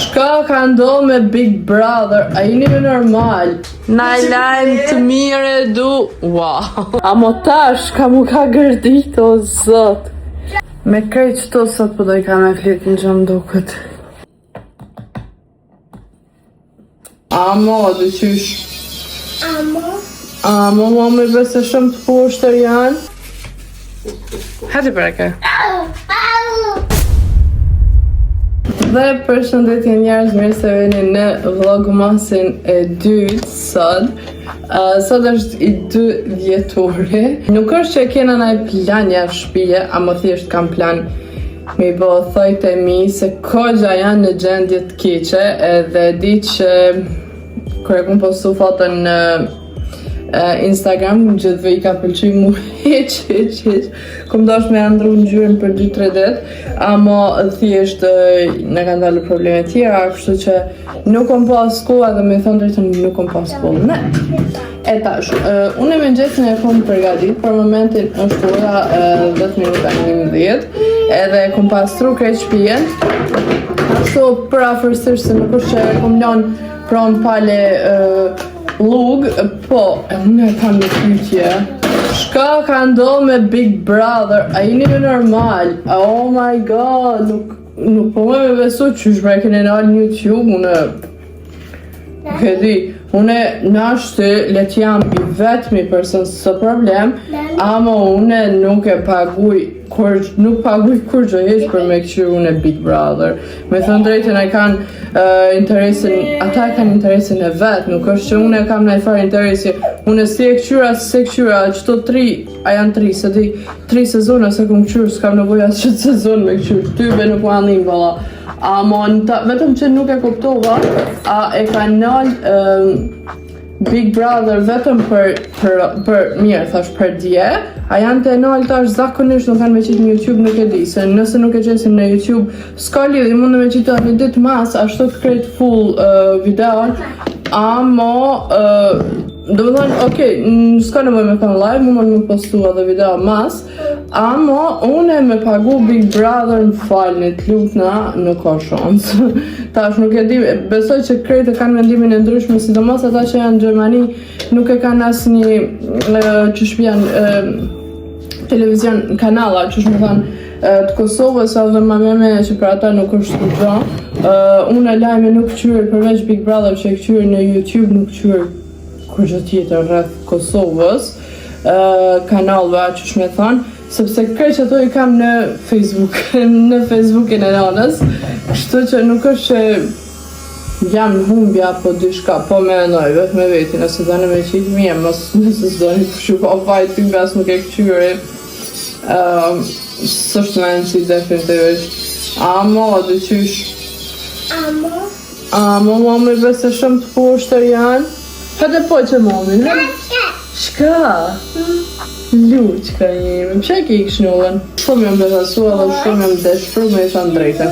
Shka ka ndodhur me Big Brother? A jeni normal? Na lajm të mirë du. Wow. Amo tash ka mu ka gërdit o zot. Me krejt qëto sot po do I ka me flit në gjëm duket. Amo, dhe qysh? Amo, mami besë shumë të poshtër janë. Hadi breke. Dhe përshëndetje njerëz, mirë se vini në vlogmasin e dytë sot. Sot është I 2 dhjetori. Nuk është që kena naj plan jashtë shtëpie, ama thjesht kam plan mi bo thojt e mi se kogja janë në gjendje të keqe edhe di që kur e kum postu foton në Instagram, gjithve I ka pëlqy mu heq. Kum dosh me andru në gjyrën për 2-3 dit, ama thjesht në kanë dalë probleme tjera, kështu që nuk kom pas koha dhe me thonë drejtën nuk kom pas punë. E tash, unë me mëngjesin e kom përgatit, për momentin është ora 10 minuta 11, edhe kom pastru krejt shtëpien, ashtu për afërsisht se nuk është që kom lanë pranë pale lug, po, unë e kam një pyetje. Shka ka ndodhur me Big Brother? A jeni normal? Oh my god, nuk po me besu qysh bre kene nalë në YouTube, nuk e di. Une nashtë let jam I vetmi person së problem, ama une nuk e paguj kur gjë heq për me këqyr une Big Brother. Me thënë drejtën e kanë interesin, ata e kanë interesin e vetë, nuk është që une kam në farë interesi. Une si e këqyra, qëto 3, a janë 3, se di 3 sezona se kum këqyr, s'kam nevoj asë qëtë sezon me këqyr, tybe nuk u anin valla. Ama vetëm që nuk e kuptova, a e ka nalë Big Brother vetëm për mirë, thash për dje, a janë të nalë tash zakonisht nuk kanë me qitë në YouTube, nuk e di, se nëse nuk e qesim në YouTube, s'ka lidhje, mund me qitë një ditë mas, ashtu të krejt full video, ama do më thonë, okej, s'ka nevoj me kanë live, mund me postu edhe video mas, ama une me pagu Big Brother më falnit, lutna, nuk ka shansë. Tash nuk e di, besoj që krejt e kanë mendimin e ndryshme, sidomos ata që janë në Gjermani, nuk e kanë asë një që shpijan televizion kanala, që shme thonë të Kosovës, edhe ma meme që për ata nuk është të gjo. Une lajme nuk qyre përveç Big Brother që e qyre në YouTube, nuk qyre kur gjë tjetër rreth Kosovës, kanalve që shme thonë, sepse krejt ato I kam në Facebook, në Facebookin e nanës, kështu që nuk është që jam në humbja po dyshka, po me endoj, vetë me veti, nëse dhe në me qitë mje, nëse zdo një këshu pa fajt, të ngas nuk e këqyri, sështë me në si definitivisht. Amo, dhe qysh? Amo, mami besë shumë të poshtër janë. Hëtë po që mami, në? Shka? Lu, që ka jemi, më që I këshnullën? Shumë jam besasua dhe shumë jam deshpru me I thanë drejten.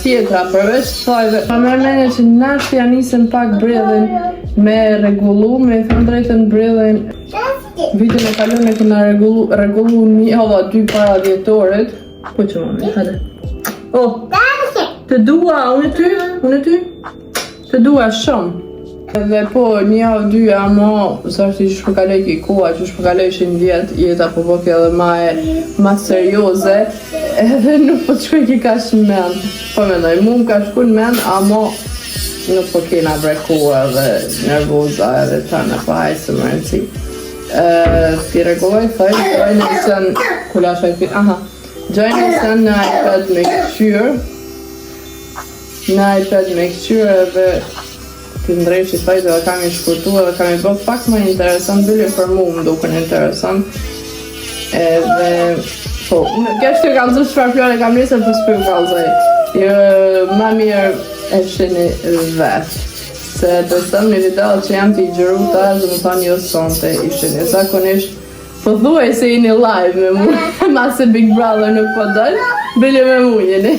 Tjetra, përveç të thajve, pa me menje që nashtë janë nisën pak bredhen me regullu, me I thanë drejten bredhen. Vitin e kalun e këna regullu një, hodha 2 para dhjetorit. Po që mami, hajde. Oh, të dua, unë ty? Të dua shumë. Dhe po, një javë 2 ama, sa është që shpërkalej ki koha, që shpërkalej që një vjetë, jeta po bëke edhe ma serioze, edhe nuk po të shkoj ki ka shumë men. Po mendoj, mu më ka shku në men, ama nuk po kena bre koha dhe nervoza edhe tana, po hajtë së më rëndësi. Ti regulloj, gjojnë e sen, kula shaj fi, gjojnë e sen në iPad me këqyr, edhe të ndrejt që thajtë dhe kam I shkurtu edhe kam I bët pak më interesant, bile për mu më duken interesant. Edhe, po, kesh të kalëzu shfar fjore kam njësër për s'për kalëzaj. Ma mirë e shini vetë. Se të thëmë një video që jam t'i gjëru ta dhe më thonë jo sonte I shini. Zakonisht, po thuaj se jeni live me mu, mase Big Brother nuk po dëllë, bile me mu jeni.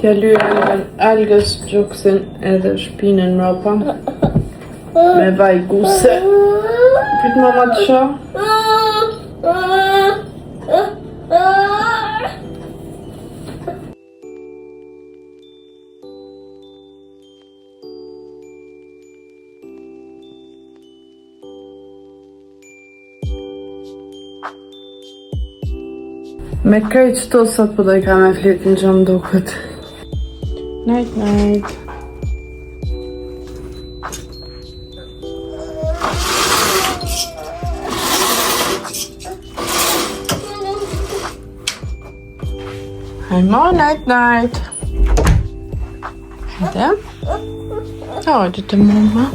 T'ja lyre algës gjoksin edhe shpinën mrapa me vaj guse. Prit mama të shoh. Me krejt qëto sot po do I ka me fletin që më duket. Night night. Hajmo, night night. Hajde. Hajde të mama.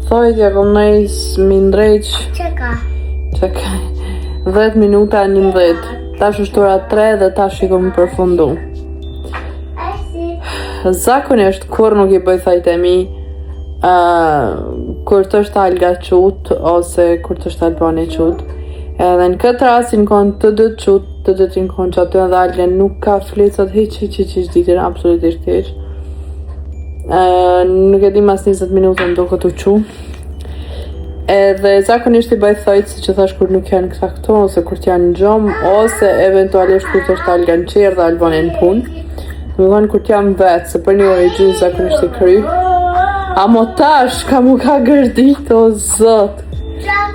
Thojt ja kom nejs mi ndrejq. Çeka. 10 minuta 11. Tash është ora 3 dhe tash I kom përfundu. Zakonisht kur nuk I bëj thajt e mi kur të është alga qut ose kur të është albani qut. Edhe në këtë rasin konë të dët qut, të dëtin konë që aty edhe alga nuk ka flecat hiq ditën, absolutisht hiq. Nuk e di mas 20 minuta më do këtë u qu. Edhe zakonisht I bëj thojt si që thash kur nuk janë këta këto ose kur t'janë në gjom ose eventualisht kur t'është alga në qerë dhe albani në pun. Më thonë kur t'jam vetë se për një orë I gjysë zakonisht I kry. Amo tash ka mu ka gërdit o zot.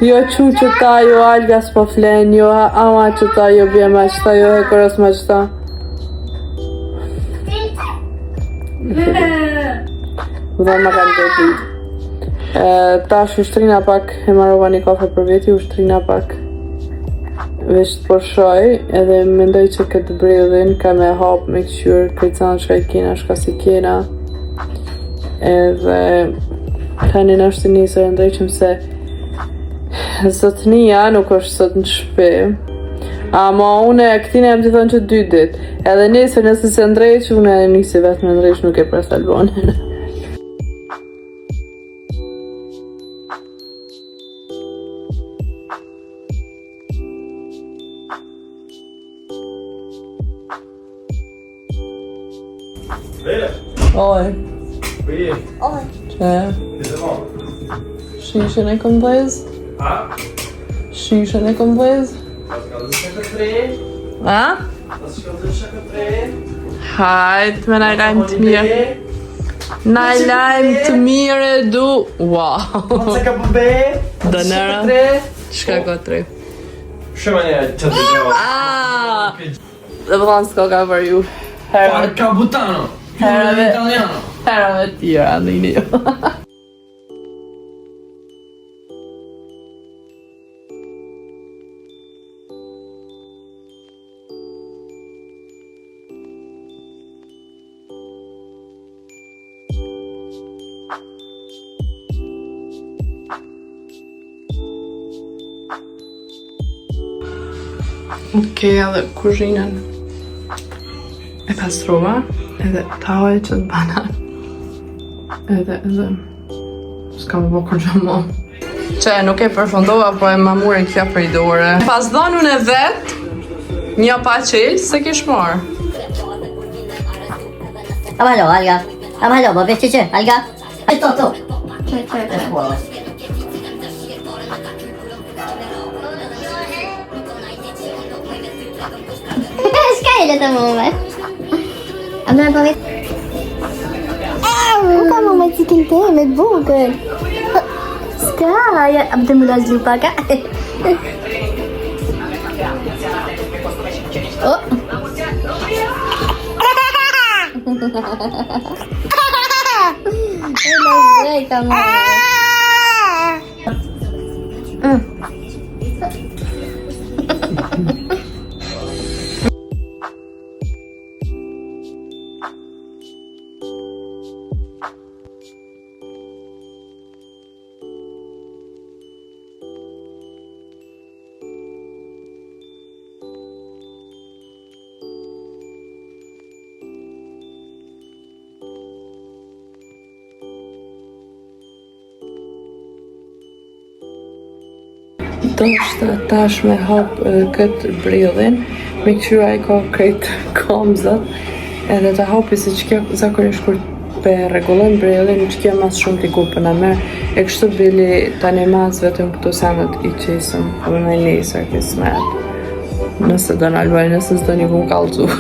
Jo qu që ta jo alga s'po flen, jo ama që ta jo bje ma qëta, jo hekërës ma qëta. Dhe ma kanë gërdit. Tash ushtrina pak, e marrova një kafe për veti, ushtrina pak veç të përshoj, edhe mendoj që këtë bredhin ka me hap me këshyr, kërcanë shka I kena, shka si kena. Edhe tani në është njësër e ndrejqëm se zotënia nuk është sot në shpe. Ama une këtine jam të thonë që 2 dit. Edhe njësër nëse se ndrejq, une njësi vetë me ndrejq nuk e pres albonin. Oj. Oj. Që? Shishën e kom vlez? Ha? Shishën e kom vlez? A? Hajt me naj lajmë të mirë. Naj lajmë të mirë e du. Wow. Ka bëbe? Dënëra? Shka ka 3? Shumë një që të gjeva. Dhe vëllan s'ka ka për ju. Parka Butano. Herave italiano. Herave tjera në një. Okej, edhe kuzhinën e pastrova, edhe tavoj që të banan. Edhe s'ka më bëkur që më. Që nuk e përfundova, po e ma mure kja për I dore. Pas dhonun e vet, një pa qelë, se kish marë. Amalo, Alga. Amalo, bo veš që, Alga? Aj, to. Shka e le të mume? Amalo, bo veš... Ka mama cikin te me bugër. Ska, ja, abdë më lasë lupa ka. Oh. Lasë ka mama. Do është tash me hap këtë brillin, me këqyra e ka krejt kamzat, edhe të hapi se që kjo zakonisht kur pe regullojnë brillin, që kjo mas shumë t'i kupën e merë, e kështu bili tani mas vetëm këtu sanët i qesëm, edhe me nesër kismet. Nëse do në albaj, nëse s'do një ku kallëzu.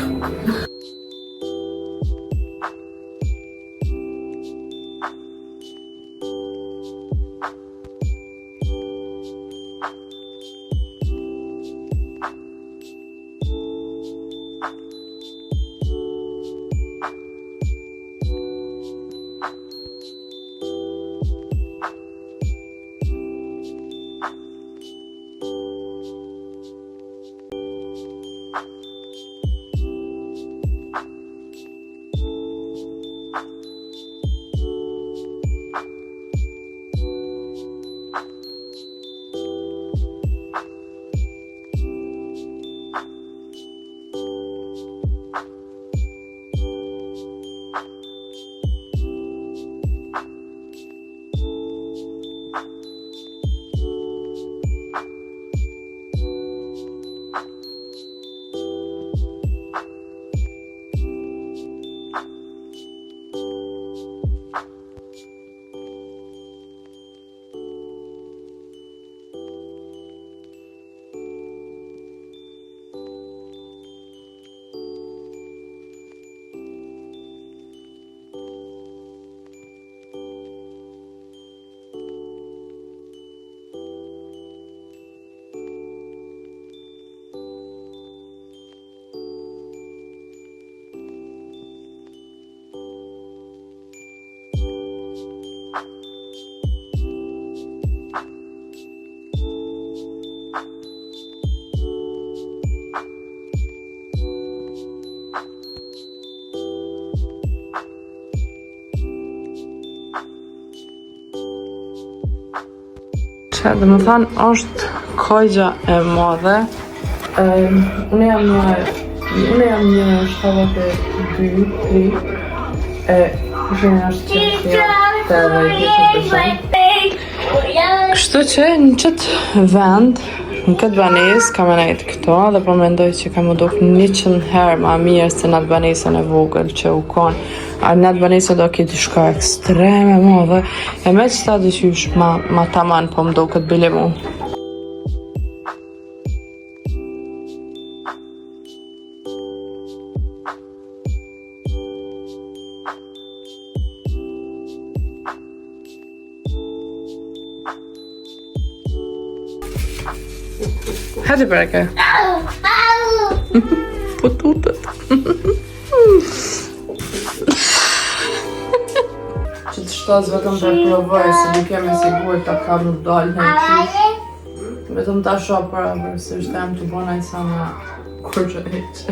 Dhe më thanë, është kajgja e madhe. Unë jam një shtavat e 2-3 e kushin është që të kështu që në qëtë vend, në këtë banesë kam e nejtë këto dhe po mendoj që kam u duk 100 herë ma mirë se në atë banesën e vogël që u konë. A në atë banesë do këtë shka ekstreme madhe e me që ta dëshysh ma taman po më do këtë bile mu. Hadi bërëke. Po tutët. Që të shtas vetëm të provoj, se nuk kemi sigur të kam nuk dalë në qysh. Vetëm të asho para se është jam të bona i sa nga kur që heqe.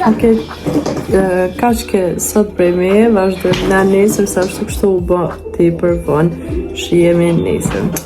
Okej, kaq ke sot prej meje, vazhdojmë në nesër, sa është kështu u bë tepër vonë, shihemi nesër.